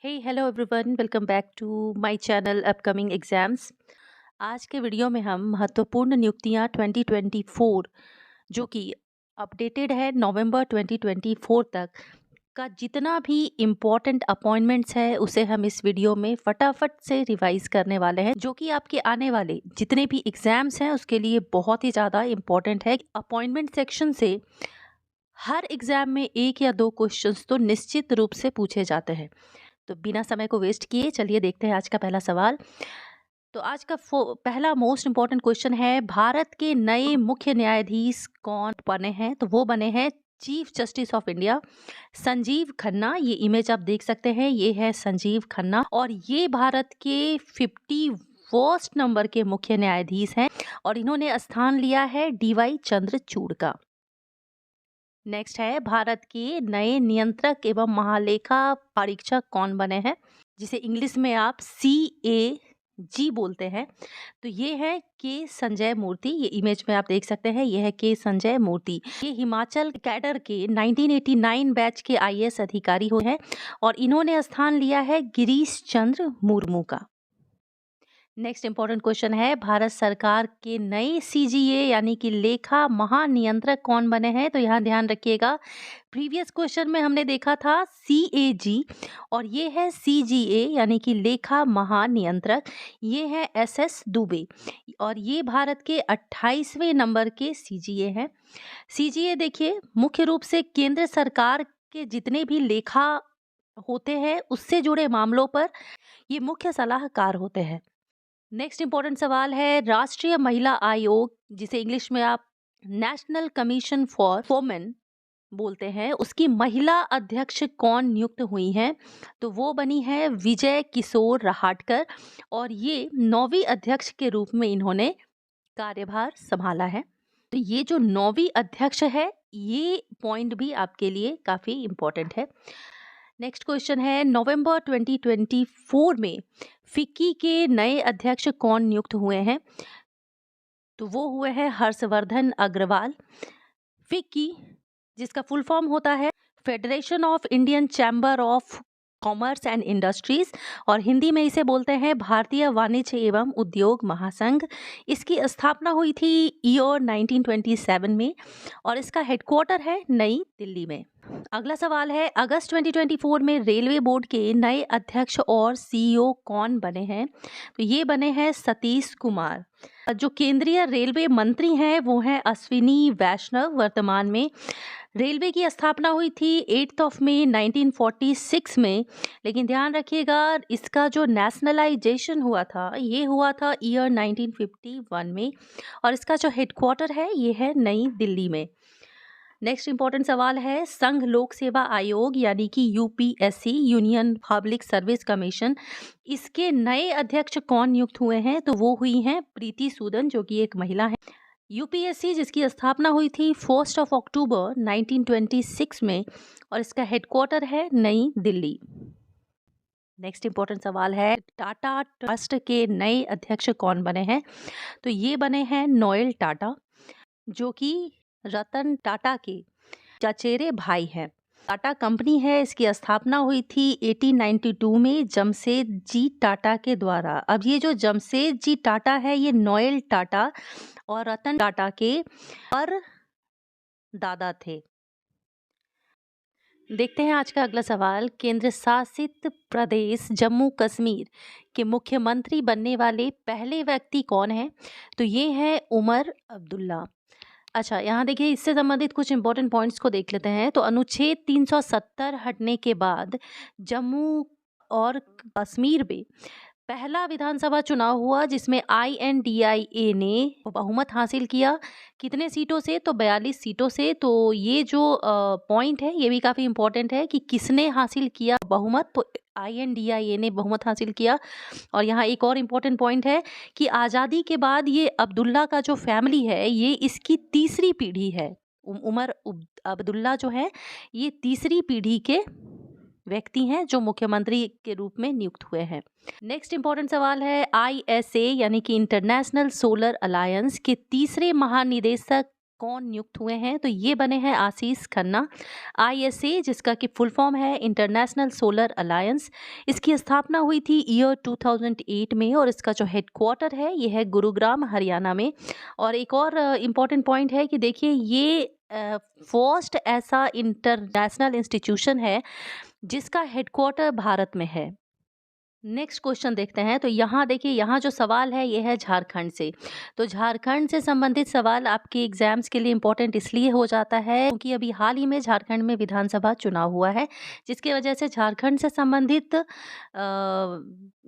Hey hello everyone, welcome back to my channel upcoming exams. आज के video में हम महत्वपूर्ण नियुक्तियां 2024 जो कि अपडेटेड है नवंबर 2024 तक का जितना भी इम्पोर्टेंट अपॉइंटमेंट्स है उसे हम इस वीडियो में फटाफट से रिवाइज करने वाले हैं, जो कि आपके आने वाले जितने भी एग्जाम्स हैं उसके लिए बहुत ही ज़्यादा इम्पोर्टेंट है। अपॉइंटमेंट सेक्शन से हर एग्जाम में एक या दो क्वेश्चंस तो निश्चित रूप से पूछे जाते हैं। तो बिना समय को वेस्ट किए चलिए देखते हैं आज का पहला सवाल। तो आज का पहला मोस्ट इम्पॉर्टेंट क्वेश्चन है, भारत के नए मुख्य न्यायाधीश कौन बने हैं? तो वो बने हैं chief justice of India Sanjeev Khanna. ये इमेज आप देख सकते हैं, ये है संजीव खन्ना और ये भारत के 51st नंबर के मुख्य न्यायाधीश हैं और इन्होंने स्थान लिया है डीवाई चंद्रचूड़ का। नेक्स्ट है, भारत के नए नियंत्रक एवं महालेखा परीक्षक कौन बने हैं, जिसे इंग्लिश में आप CAG बोलते हैं। तो ये है के संजय मूर्ति। ये इमेज में आप देख सकते हैं, ये है के संजय मूर्ति। ये हिमाचल कैडर के 1989 बैच के IAS अधिकारी हुए हैं और इन्होंने स्थान लिया है गिरीश चंद्र मुर्मू का। नेक्स्ट इंपॉर्टेंट क्वेश्चन है, भारत सरकार के नए CGA यानी कि लेखा महानियंत्रक कौन बने हैं? तो यहाँ ध्यान रखिएगा, प्रीवियस क्वेश्चन में हमने देखा था CAG और ये है CGA यानी कि लेखा महानियंत्रक। ये है SS दुबे और ये भारत के 28वें नंबर के CGA हैं। CGA देखिए, मुख्य रूप से केंद्र सरकार के जितने भी लेखा होते हैं उससे जुड़े मामलों पर ये मुख्य सलाहकार होते हैं। नेक्स्ट इंपॉर्टेंट सवाल है, राष्ट्रीय महिला आयोग जिसे इंग्लिश में आप नेशनल कमीशन फॉर वुमेन बोलते हैं, उसकी महिला अध्यक्ष कौन नियुक्त हुई हैं? तो वो बनी है विजय किशोर रहाटकर और ये 9वीं अध्यक्ष के रूप में इन्होंने कार्यभार संभाला है। तो ये जो 9वीं अध्यक्ष है, ये पॉइंट भी आपके लिए काफी इम्पोर्टेंट है। नेक्स्ट क्वेश्चन है, नवंबर 2024 में फिक्की के नए अध्यक्ष कौन नियुक्त हुए हैं? तो वो हुए हैं हर्षवर्धन अग्रवाल। फिक्की जिसका फुल फॉर्म होता है federation of Indian chamber of commerce and industries और हिंदी में इसे बोलते हैं भारतीय वाणिज्य एवं उद्योग महासंघ। इसकी स्थापना हुई थी ईयर 1927 में और इसका हेडक्वार्टर है नई दिल्ली में। अगला सवाल है, अगस्त 2024 में रेलवे बोर्ड के नए अध्यक्ष और CEO कौन बने हैं? तो ये बने हैं सतीश कुमार। जो केंद्रीय रेलवे मंत्री हैं वो हैं अश्विनी वैष्णव। वर्तमान में रेलवे की स्थापना हुई थी 8 मई 1946 में, लेकिन ध्यान रखिएगा इसका जो नेशनलाइजेशन हुआ था ये हुआ था ईयर 1951 में और इसका जो हेडक्वार्टर है ये है नई दिल्ली में। नेक्स्ट इंपॉर्टेंट सवाल है, संघ लोक सेवा आयोग यानी कि UPSC union public service commission, इसके नए अध्यक्ष कौन नियुक्त हुए हैं? तो वो हुई हैं प्रीति सूदन जो कि एक महिला है। UPSC जिसकी स्थापना हुई थी 1 अक्टूबर 1926 में और इसका हेडक्वार्टर है नई दिल्ली। नेक्स्ट इंपॉर्टेंट सवाल है, टाटा ट्रस्ट के नए अध्यक्ष कौन बने हैं? तो ये बने हैं नोएल टाटा जो कि रतन टाटा के चचेरे भाई हैं। टाटा कंपनी है, इसकी स्थापना हुई थी 1892 में जमशेदजी टाटा के द्वारा। अब ये जो जमशेदजी टाटा है ये नोएल टाटा और रतन टाटा के पर दादा थे। देखते हैं आज का अगला सवाल, केंद्र शासित प्रदेश जम्मू कश्मीर के मुख्यमंत्री बनने वाले पहले व्यक्ति कौन है? तो ये है उमर अब्दुल्ला। अच्छा, यहाँ देखिए इससे संबंधित कुछ इंपॉर्टेंट पॉइंट्स को देख लेते हैं। तो अनुच्छेद 370 हटने के बाद जम्मू और कश्मीर में पहला विधानसभा चुनाव हुआ जिसमें INDIA ने बहुमत हासिल किया। कितने सीटों से? तो 42 सीटों से। तो ये जो पॉइंट है ये भी काफ़ी इम्पोर्टेंट है कि किसने हासिल किया बहुमत, तो INDIA ने बहुमत हासिल किया। और यहाँ एक और इम्पोर्टेंट पॉइंट है कि आज़ादी के बाद ये अब्दुल्ला का जो फैमिली है ये इसकी तीसरी पीढ़ी है। उमर अब्दुल्ला जो है ये तीसरी पीढ़ी के व्यक्ति हैं जो मुख्यमंत्री के रूप में नियुक्त हुए हैं। नेक्स्ट इंपॉर्टेंट सवाल है, ISA यानी कि इंटरनेशनल सोलर अलायंस के तीसरे महानिदेशक कौन नियुक्त हुए हैं? तो ये बने हैं आशीष खन्ना। ISA, जिसका कि फुल फॉर्म है इंटरनेशनल सोलर अलायंस, इसकी स्थापना हुई थी ईयर 2008 में और इसका जो हेडक्वार्टर है ये है गुरुग्राम, हरियाणा में। और एक और इम्पॉर्टेंट पॉइंट है कि देखिए ये फर्स्ट ऐसा इंटरनेशनल इंस्टीट्यूशन है जिसका हेडक्वार्टर भारत में है। नेक्स्ट क्वेश्चन देखते हैं। तो यहाँ देखिए, यहाँ जो सवाल है ये है झारखंड से। तो झारखंड से संबंधित सवाल आपके एग्जाम्स के लिए इम्पोर्टेंट इसलिए हो जाता है क्योंकि अभी हाल ही में झारखंड में विधानसभा चुनाव हुआ है, जिसकी वजह से झारखंड से संबंधित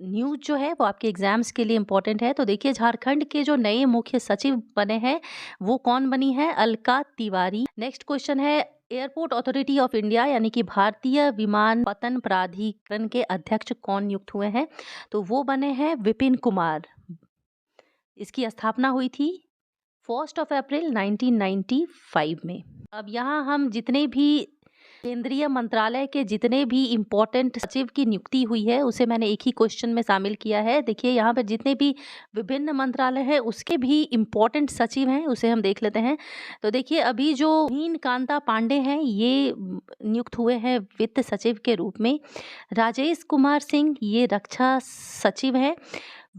न्यूज़ जो है वो आपके एग्जाम्स के लिए इम्पोर्टेंट है। तो देखिए, झारखंड के जो नए मुख्य सचिव बने हैं वो कौन बनी है? अलका तिवारी। नेक्स्ट क्वेश्चन है, एयरपोर्ट अथॉरिटी ऑफ इंडिया यानी कि भारतीय विमानपत्तन प्राधिकरण के अध्यक्ष कौन नियुक्त हुए हैं? तो वो बने हैं विपिन कुमार। इसकी स्थापना हुई थी 1 अप्रैल 1995 में। अब यहाँ हम जितने भी केंद्रीय मंत्रालय के जितने भी इम्पोर्टेंट सचिव की नियुक्ति हुई है उसे मैंने एक ही क्वेश्चन में शामिल किया है। देखिए, यहाँ पर जितने भी विभिन्न मंत्रालय हैं उसके भी इम्पोर्टेंट सचिव हैं, उसे हम देख लेते हैं। तो देखिए, अभी जो हीन कांता पांडे हैं ये नियुक्त हुए हैं वित्त सचिव के रूप में। राजेश कुमार सिंह ये रक्षा सचिव हैं।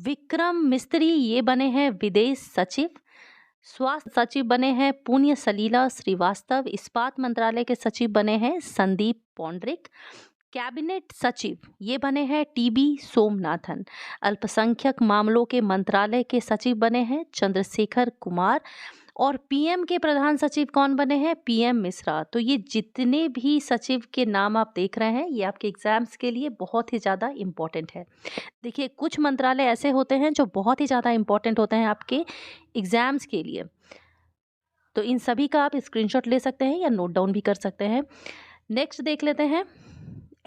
विक्रम मिस्त्री ये बने हैं विदेश सचिव। स्वास्थ्य सचिव बने हैं पुण्य सलीला श्रीवास्तव। इस्पात मंत्रालय के सचिव बने हैं संदीप पौंड्रिक। कैबिनेट सचिव ये बने हैं TB सोमनाथन। अल्पसंख्यक मामलों के मंत्रालय के सचिव बने हैं चंद्रशेखर कुमार। और PM के प्रधान सचिव कौन बने हैं? PM मिश्रा। तो ये जितने भी सचिव के नाम आप देख रहे हैं ये आपके एग्जाम्स के लिए बहुत ही ज़्यादा इम्पोर्टेंट है। देखिए, कुछ मंत्रालय ऐसे होते हैं जो बहुत ही ज़्यादा इम्पोर्टेंट होते हैं आपके एग्जाम्स के लिए, तो इन सभी का आप स्क्रीनशॉट ले सकते हैं या नोट डाउन भी कर सकते हैं। नेक्स्ट देख लेते हैं,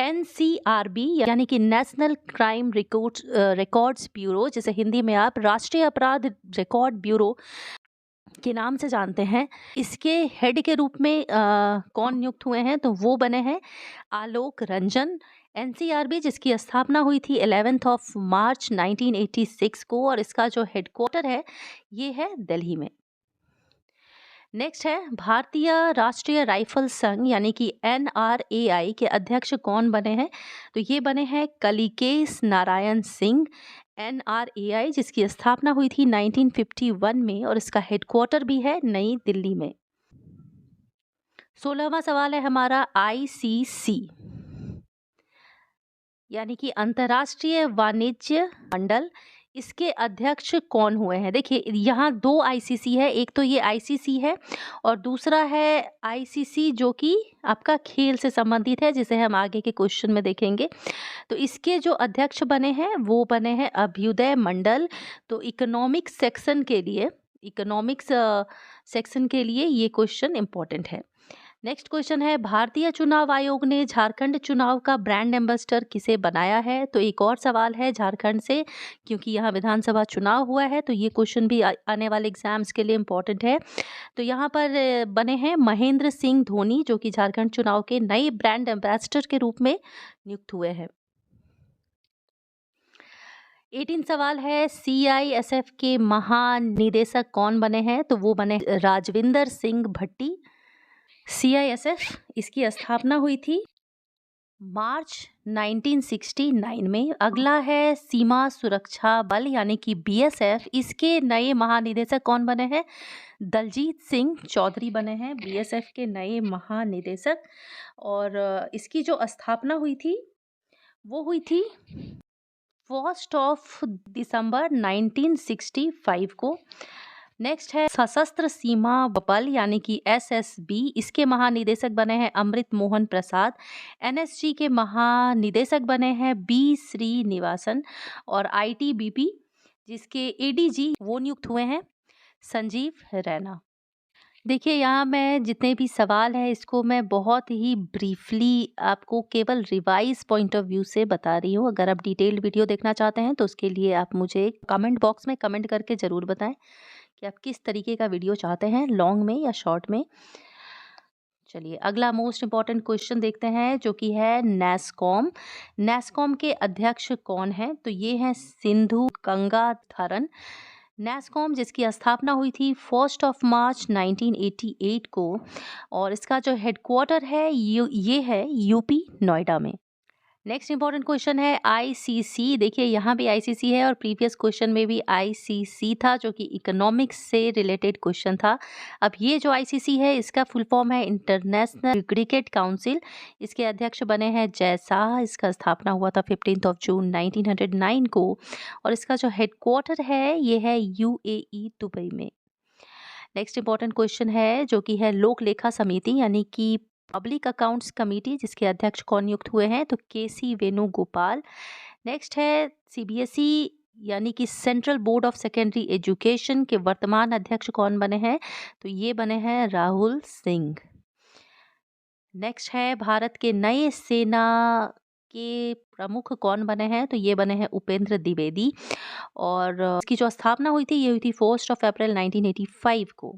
NCRB यानी कि नेशनल क्राइम रिकॉर्ड्स ब्यूरो, जिसे हिंदी में आप राष्ट्रीय अपराध रिकॉर्ड ब्यूरो के नाम से जानते हैं, इसके हेड के रूप में कौन नियुक्त हुए हैं? तो वो बने हैं आलोक रंजन। NCRB जिसकी स्थापना हुई थी 11 मार्च 1986 को और इसका जो हेडक्वार्टर है ये है दिल्ली में। नेक्स्ट है, भारतीय राष्ट्रीय राइफल संघ यानी कि NRAI के अध्यक्ष कौन बने हैं? तो ये बने हैं कलिकेश नारायण सिंह। NRAI जिसकी स्थापना हुई थी 1951 में और इसका हेडक्वार्टर भी है नई दिल्ली में। 16वां सवाल है हमारा, ICC यानी कि अंतर्राष्ट्रीय वाणिज्य मंडल, इसके अध्यक्ष कौन हुए हैं? देखिए, यहाँ 2 ICC है, एक तो ये ICC है और दूसरा है ICC जो कि आपका खेल से संबंधित है, जिसे हम आगे के क्वेश्चन में देखेंगे। तो इसके जो अध्यक्ष बने हैं वो बने हैं अभ्युदय मंडल। तो इकोनॉमिक्स सेक्शन के लिए ये क्वेश्चन इंपॉर्टेंट है। नेक्स्ट क्वेश्चन है, भारतीय चुनाव आयोग ने झारखंड चुनाव का ब्रांड एम्बेसडर किसे बनाया है? तो एक और सवाल है झारखंड से, क्योंकि यहाँ विधानसभा चुनाव हुआ है तो ये क्वेश्चन भी आने वाले एग्जाम्स के लिए इम्पोर्टेंट है। तो यहाँ पर बने हैं महेंद्र सिंह धोनी, जो कि झारखंड चुनाव के नए ब्रांड एम्बेसडर के रूप में नियुक्त हुए हैं। 18 सवाल है, CISF के महानिदेशक कौन बने हैं? तो वो बने राजविंदर सिंह भट्टी। CISF इसकी स्थापना हुई थी मार्च 1969 में। अगला है सीमा सुरक्षा बल यानी कि BSF, इसके नए महानिदेशक कौन बने हैं? दलजीत सिंह चौधरी बने हैं BSF के नए महानिदेशक। और इसकी जो स्थापना हुई थी वो हुई थी 1 दिसंबर 1965 को। नेक्स्ट है सशस्त्र सीमा बल यानी कि SSB, इसके महानिदेशक बने हैं अमृत मोहन प्रसाद। NSG के महानिदेशक बने हैं B श्रीनिवासन। और ITBP जिसके ADG वो नियुक्त हुए हैं संजीव रैना। देखिए, यहाँ मैं जितने भी सवाल हैं इसको मैं बहुत ही ब्रीफली आपको केवल रिवाइज पॉइंट ऑफ व्यू से बता रही हूँ। अगर आप डिटेल्ड वीडियो देखना चाहते हैं तो उसके लिए आप मुझे कमेंट बॉक्स में कमेंट करके ज़रूर बताएं कि आप किस तरीके का वीडियो चाहते हैं, लॉन्ग में या शॉर्ट में। चलिए, अगला मोस्ट इम्पॉर्टेंट क्वेश्चन देखते हैं जो कि है नैस्कॉम। नैस्कॉम के अध्यक्ष कौन हैं? तो ये हैं सिंधु गंगाधरन, नैस्कॉम जिसकी स्थापना हुई थी 1 मार्च 1988 को, और इसका जो हेडक्वार्टर है ये है यूपी नोएडा में। नेक्स्ट इंपॉर्टेंट क्वेश्चन है आईसीसी। देखिए यहाँ भी आईसीसी है और प्रीवियस क्वेश्चन में भी आईसीसी था, जो कि इकोनॉमिक्स से रिलेटेड क्वेश्चन था। अब ये जो आईसीसी है इसका फुल फॉर्म है इंटरनेशनल क्रिकेट काउंसिल। इसके अध्यक्ष बने हैं जय शाह। इसका स्थापना हुआ था 15 जून 1909 को, और इसका जो हेडक्वार्टर है ये है यूएई दुबई में। नेक्स्ट इंपॉर्टेंट क्वेश्चन है जो कि है लोक लेखा समिति यानी कि पब्लिक अकाउंट्स कमेटी, जिसके अध्यक्ष कौन नियुक्त हुए हैं? तो केसी वेणुगोपाल। नेक्स्ट है सीबीएसई यानी कि central board of secondary education के वर्तमान अध्यक्ष कौन बने हैं? तो ये बने हैं राहुल सिंह। नेक्स्ट है भारत के नए सेना के प्रमुख कौन बने हैं? तो ये बने हैं उपेंद्र द्विवेदी, और इसकी जो स्थापना हुई थी ये हुई थी 1 अप्रैल 1985 को।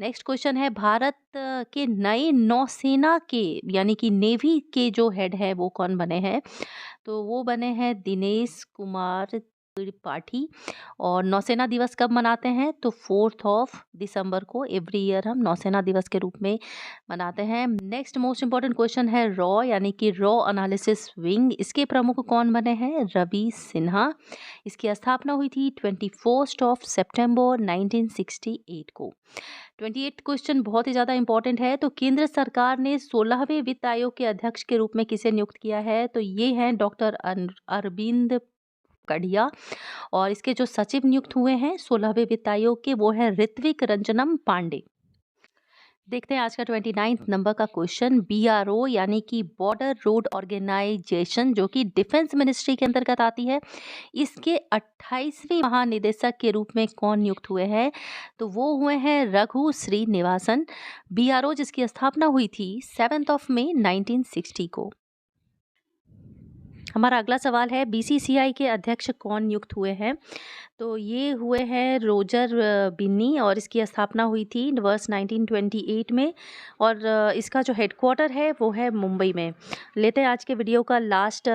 नेक्स्ट क्वेश्चन है भारत के नए नौसेना के यानी कि नेवी के जो हेड है वो कौन बने हैं? तो वो बने हैं दिनेश कुमार त्रिपाठी। और नौसेना दिवस कब मनाते हैं? तो 4 दिसंबर को एवरी ईयर हम नौसेना दिवस के रूप में मनाते हैं। नेक्स्ट मोस्ट इंपॉर्टेंट क्वेश्चन है रॉ यानी कि रॉ एनालिसिस विंग। इसके प्रमुख कौन बने हैं? रवि सिन्हा। इसकी स्थापना हुई थी 21 सितंबर 1968 को। 28 क्वेश्चन बहुत ही ज़्यादा इंपॉर्टेंट है। तो केंद्र सरकार ने 16वें वित्त आयोग के अध्यक्ष के रूप में किसे नियुक्त किया है? तो ये हैं डॉक्टर अरविंद कड़िया, और इसके जो सचिव नियुक्त हुए हैं 16वें वित्त आयोग के वो है ऋत्विक रंजनम पांडे। देखते हैं आज का 29 नंबर का क्वेश्चन। बीआरओ यानी कि बॉर्डर रोड ऑर्गेनाइजेशन, जो कि डिफेंस मिनिस्ट्री के अंतर्गत आती है, इसके 28वें महानिदेशक के रूप में कौन नियुक्त हुए हैं? तो वो हुए हैं रघु श्रीनिवासन। बीआरओ जिसकी स्थापना हुई थी 7 मई 1960 को। हमारा अगला सवाल है बीसीसीआई के अध्यक्ष कौन नियुक्त हुए हैं? तो ये हुए हैं रोजर बिन्नी, और इसकी स्थापना हुई थी वर्ष 1928 में, और इसका जो हेडक्वार्टर है वो है मुंबई में। लेते हैं आज के वीडियो का लास्ट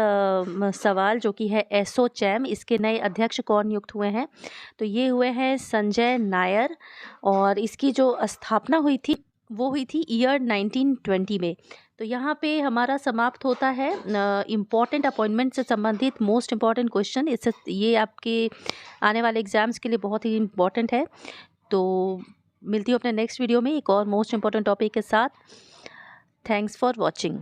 सवाल जो कि है एसोचैम। इसके नए अध्यक्ष कौन नियुक्त हुए हैं? तो ये हुए हैं संजय नायर, और इसकी जो स्थापना हुई थी वो हुई थी ईयर 1920 में। तो यहाँ पे हमारा समाप्त होता है इम्पॉर्टेंट अपॉइंटमेंट से संबंधित मोस्ट इम्पॉर्टेंट क्वेश्चन। इससे ये आपके आने वाले एग्जाम्स के लिए बहुत ही इम्पॉर्टेंट है। तो मिलती हूँ अपने नेक्स्ट वीडियो में एक और मोस्ट इम्पॉर्टेंट टॉपिक के साथ। Thanks for watching.